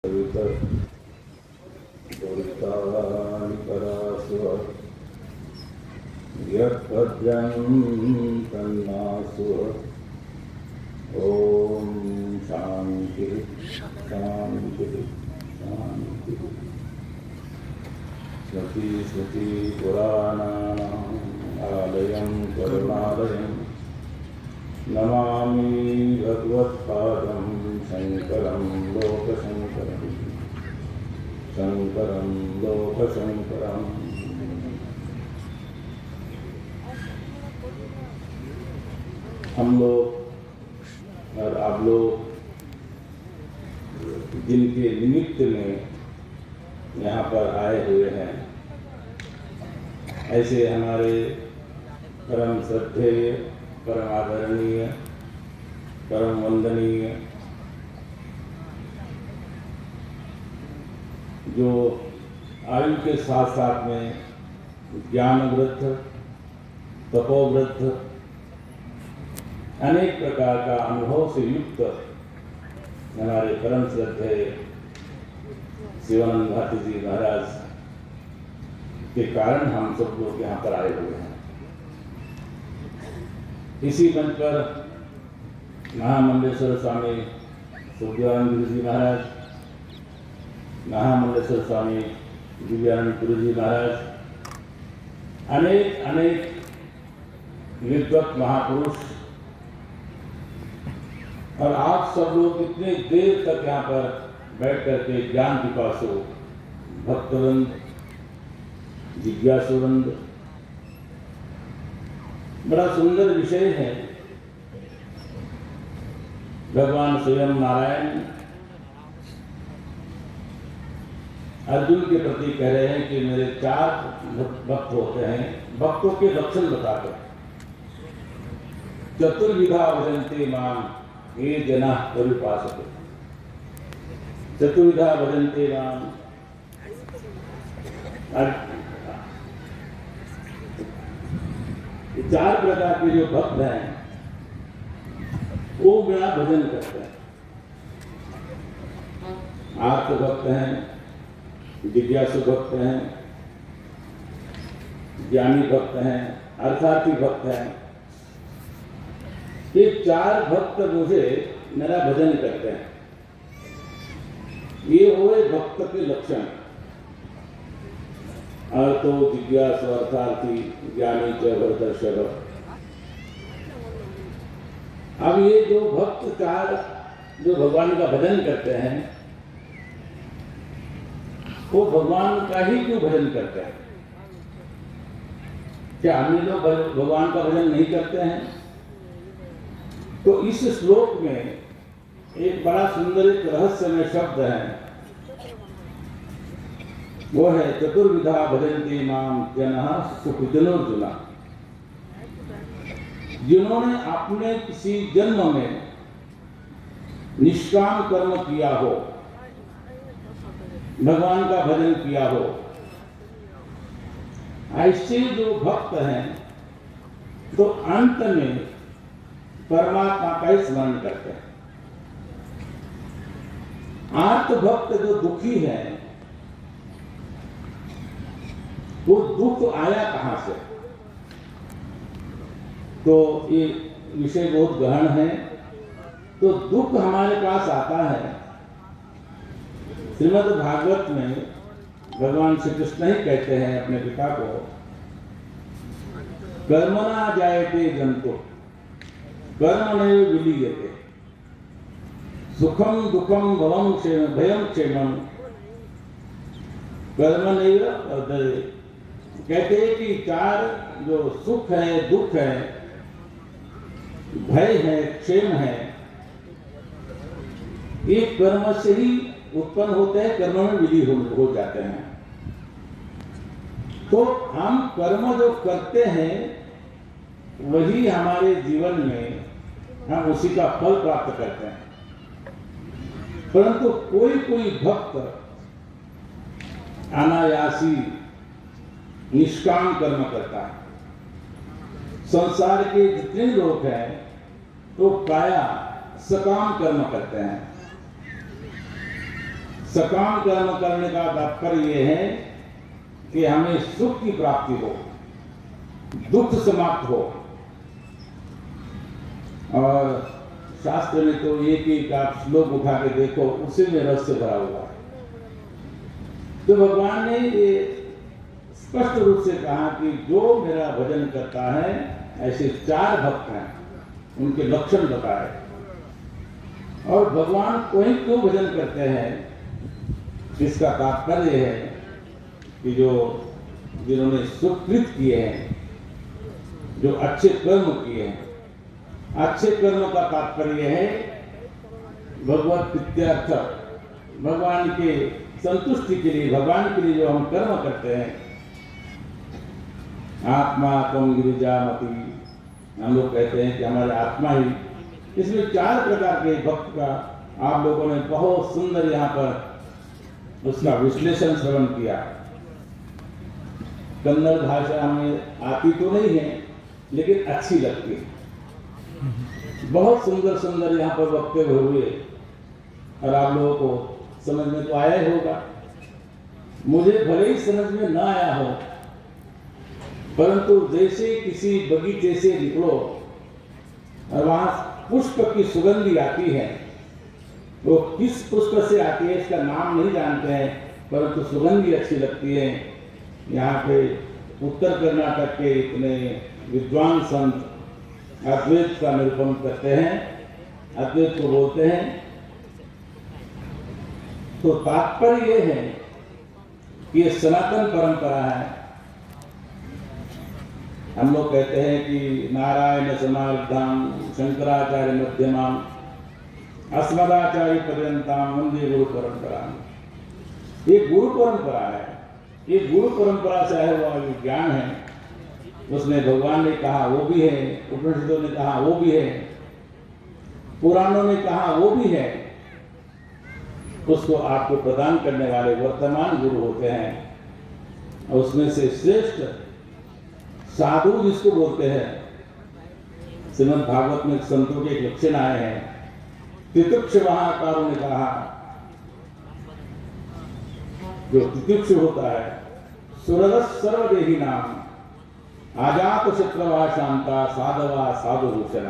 ओम शांति शांति शांति। स्मृति स्मृति पुराणानाम् आलयं करुणालयं नमामि भगवत्पादं शंकरं लोकशंकरं शंकरं लोकशंकरं। हम लोग और आप लोग जिनके निमित्त में यहाँ पर आए हुए हैं, ऐसे हमारे परम श्रद्धेय, परम आदरणीय, परम वंदनीय, जो आयु के साथ साथ में ज्ञान वृद्ध, तपोवृद्ध, अनेक प्रकार का अनुभव से युक्त हमारे परम श्रद्धेय शिवानंद भारती जी महाराज के कारण हम सब लोग यहाँ पर आए हुए हैं। इसी मंच पर महामंडलेश्वर स्वामी सूर्यानंद गुरु जी महाराज, महामंडलेश्वर स्वामी दिव्यानंद गुरु जी महाराज, अनेक अनेक विद्वत महापुरुष और आप सब लोग इतने देर तक यहाँ पर बैठ करके ज्ञान पिपासु, भक्तवृंद, जिज्ञासुवृंद, बड़ा सुंदर विषय है। भगवान स्वयं नारायण अर्जुन के प्रति कह रहे हैं कि मेरे 4 भक्त होते हैं, भक्तों के लक्षण बताकर। चतुर्विधा भजन्ते माम ये जना परिपासते। चतुर्विधा भजन्ते माम, 4 प्रकार के जो भक्त हैं वो मेरा भजन करते हैं। आर्त भक्त हैं, जिज्ञासु भक्त हैं, ज्ञानी भक्त हैं, अर्थार्थी भक्त हैं। ये 4 भक्त मुझे मेरा भजन करते हैं। ये हुए भक्त के लक्षण। अर्थो जिज्ञासु अर्थार्थी ज्ञानी च भरतर्षभ। अब ये जो भक्त 4 जो भगवान का भजन करते हैं, वो भगवान का ही क्यों भजन करते हैं? क्या अन्य लोग भगवान का भजन नहीं करते हैं? तो इस श्लोक में एक बड़ा सुंदर एक रहस्यमय शब्द है, वो है चतुर्विधा भजन्ते माम जनः सुकृतिनोर्जुना। जिन्होंने अपने किसी जन्म में निष्काम कर्म किया हो, भगवान का भजन किया हो, ऐसे जो भक्त हैं तो अंत में परमात्मा का ही स्मरण करते हैं। आर्त भक्त जो दुखी है, वो दुख आया कहां से? तो ये विषय बहुत गहन है। तो दुख हमारे पास आता है, श्रीमद् भागवत में भगवान श्री कृष्ण ही कहते हैं अपने पिता को, कर्मणा जायते जंतु कर्मणैव विलीयते सुखम दुखम भवम भयम क्षेमम कर्मणैव वर्धते। कहते हैं कि 4 जो सुख है, दुख है, भय है, क्षेम है, ये कर्म से ही उत्पन्न होते हैं, कर्म में विलीन हो जाते हैं। तो हम कर्म जो करते हैं वही हमारे जीवन में हम उसी का फल प्राप्त करते हैं। परंतु कोई कोई भक्त अनायासी निष्काम कर्म करता है। संसार के जितने लोग हैं तो प्रायः सकाम कर्म करते हैं। सकाम कर्म करने का तात्पर्य यह है कि हमें सुख की प्राप्ति हो, दुख समाप्त हो। और शास्त्र में तो एक एक आप श्लोक उठा के देखो, उसी में रहस्य भरा हुआ है। तो भगवान ने ये स्पष्ट रूप से कहा कि जो मेरा भजन करता है, ऐसे 4 भक्त हैं, उनके लक्षण बताए। और भगवान कोई क्यों भजन करते हैं, इसका तात्पर्य है कि जो जिन्होंने सुकृत किए हैं, जो अच्छे कर्म किए हैं। अच्छे कर्म का तात्पर्य है भगवत प्रीत्यर्थ, भगवान के संतुष्टि के लिए, भगवान के लिए जो हम कर्म करते हैं। आत्मा त्वं गिरिजामति, हम लोग कहते हैं कि हमारे आत्मा ही। इसमें 4 प्रकार के भक्त का आप लोगों ने बहुत सुंदर यहाँ पर उसका विश्लेषण श्रवण किया। कन्नड़ भाषा में आती तो नहीं है, लेकिन अच्छी लगती है। बहुत सुंदर सुंदर यहाँ पर वक्तव्य हुए और आप लोगों को समझ में तो आया ही होगा। मुझे भले ही समझ में ना आया हो, परंतु जैसे किसी बगीचे से निकलो और वहां पुष्प की सुगंधी आती है, वो किस पुष्प से आती है इसका नाम नहीं जानते हैं, परंतु सुगंधी अच्छी लगती है। यहाँ पे उत्तर कर्नाटक के इतने विद्वान संत अद्वैत का निरूपण करते हैं, अद्वैत को बोलते हैं। तो तात्पर्य यह है कि ये सनातन परंपरा है। हम लोग कहते हैं कि नारायण समारब्धाम शंकराचार्य मध्यमाम अस्मदाचार्य पर्यंताम वंदे गुरु परंपरा। ये गुरु परंपरा है। ये गुरु परंपरा से आया हुआ ज्ञान है। उसमें भगवान ने कहा वो भी है, उपनिषदों ने कहा वो भी है, पुराणों ने कहा वो भी है। उसको आपको प्रदान करने वाले वर्तमान गुरु होते हैं। और उसमें से श्रेष्ठ साधु जिसको बोलते हैं, श्रीमद् भागवत में संतों के लक्षण आए हैं। तितिक्षुवाकारों ने कहा, जो तितिक्षु होता है, सुरदस सर्वदेही नाम आजात शत्रवा शांता साधवा साधु भूषण।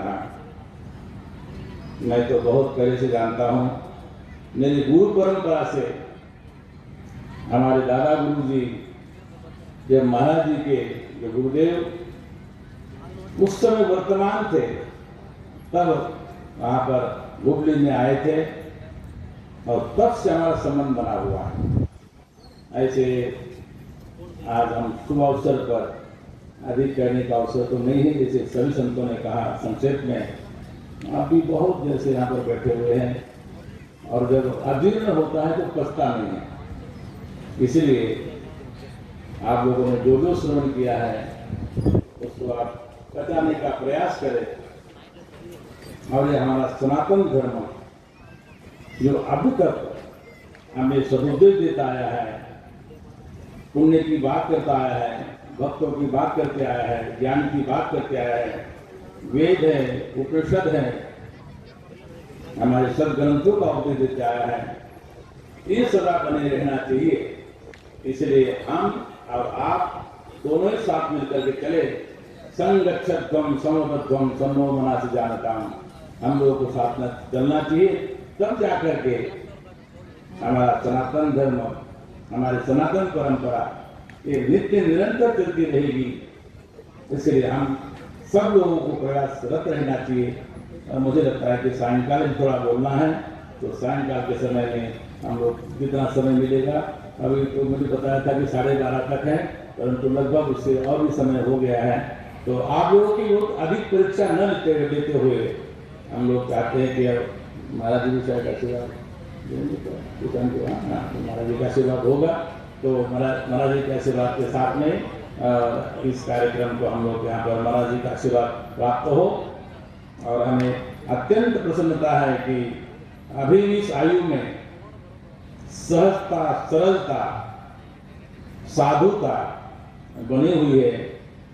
मैं तो बहुत पहले से जानता हूँ, मेरी गुरु परंपरा से हमारे दादा गुरु जी, जब महाराज जी के जो गुरुदेव उस समय वर्तमान थे, तब वहाँ पर हुबली में आए थे और तब से हमारा संबंध बना हुआ है। ऐसे आज हम शुभ अवसर पर अधिक करने का अवसर तो नहीं है, जैसे सभी संतों ने कहा संक्षेप में। आप भी बहुत जैसे यहाँ पर बैठे हुए हैं, और जब अजीर्ण होता है तो पछता नहीं है। इसलिए आप लोगों ने जो जो श्रवण किया है उसको आप बचाने का प्रयास करें। और ये हमारा सनातन धर्म जो अब तक हमें सदुपदेश देता आया है, पुण्य की बात करता आया है, भक्तों की बात करते आया है, ज्ञान की बात करते आया है, वेद है, उपनिषद है, हमारे सदग्रंथों का उपदेश देते आया है, ये सदा बने रहना चाहिए। इसलिए हम और आप दोनों ही साथ मिलकर के चले। संगच्छध्वम समबद्धम सन्नो मनासि जानताम। हम लोगों को साथ में चलना चाहिए, तब जाकर के हमारा सनातन धर्म, हमारी सनातन परंपरा ये नित्य निरंतर चलती रहेगी। इसलिए हम सब लोगों को प्रयासरत रहना चाहिए। और मुझे लगता है कि सायंकाल में थोड़ा बोलना है, तो सायंकाल के समय में हम लोग जितना समय मिलेगा, अभी तो मुझे बताया था कि 12:30 तक है, परंतु लगभग उससे और भी समय हो गया है। तो आप लोगों की बहुत अधिक परीक्षा न लेते हुए हम लोग चाहते हैं कि अब महाराज जी का आशीर्वाद, महाराज जी का आशीर्वाद होगा। तो महाराज जी के आशीर्वाद के साथ में इस कार्यक्रम को हम लोग यहाँ पर महाराज जी का आशीर्वाद प्राप्त हो। और हमें अत्यंत प्रसन्नता है कि अभी इस आयु में सहजता, सरलता, साधुता बनी हुई है।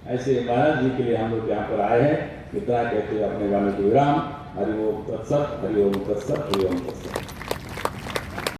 ऐसे महाराज जी के लिए हम लोग यहाँ पर आए हैं। इतना कहते हुए अपने वाले को विराम। हरि ओम तत्सत, हरि ओम तत्सत, हरि ओम तत्सत।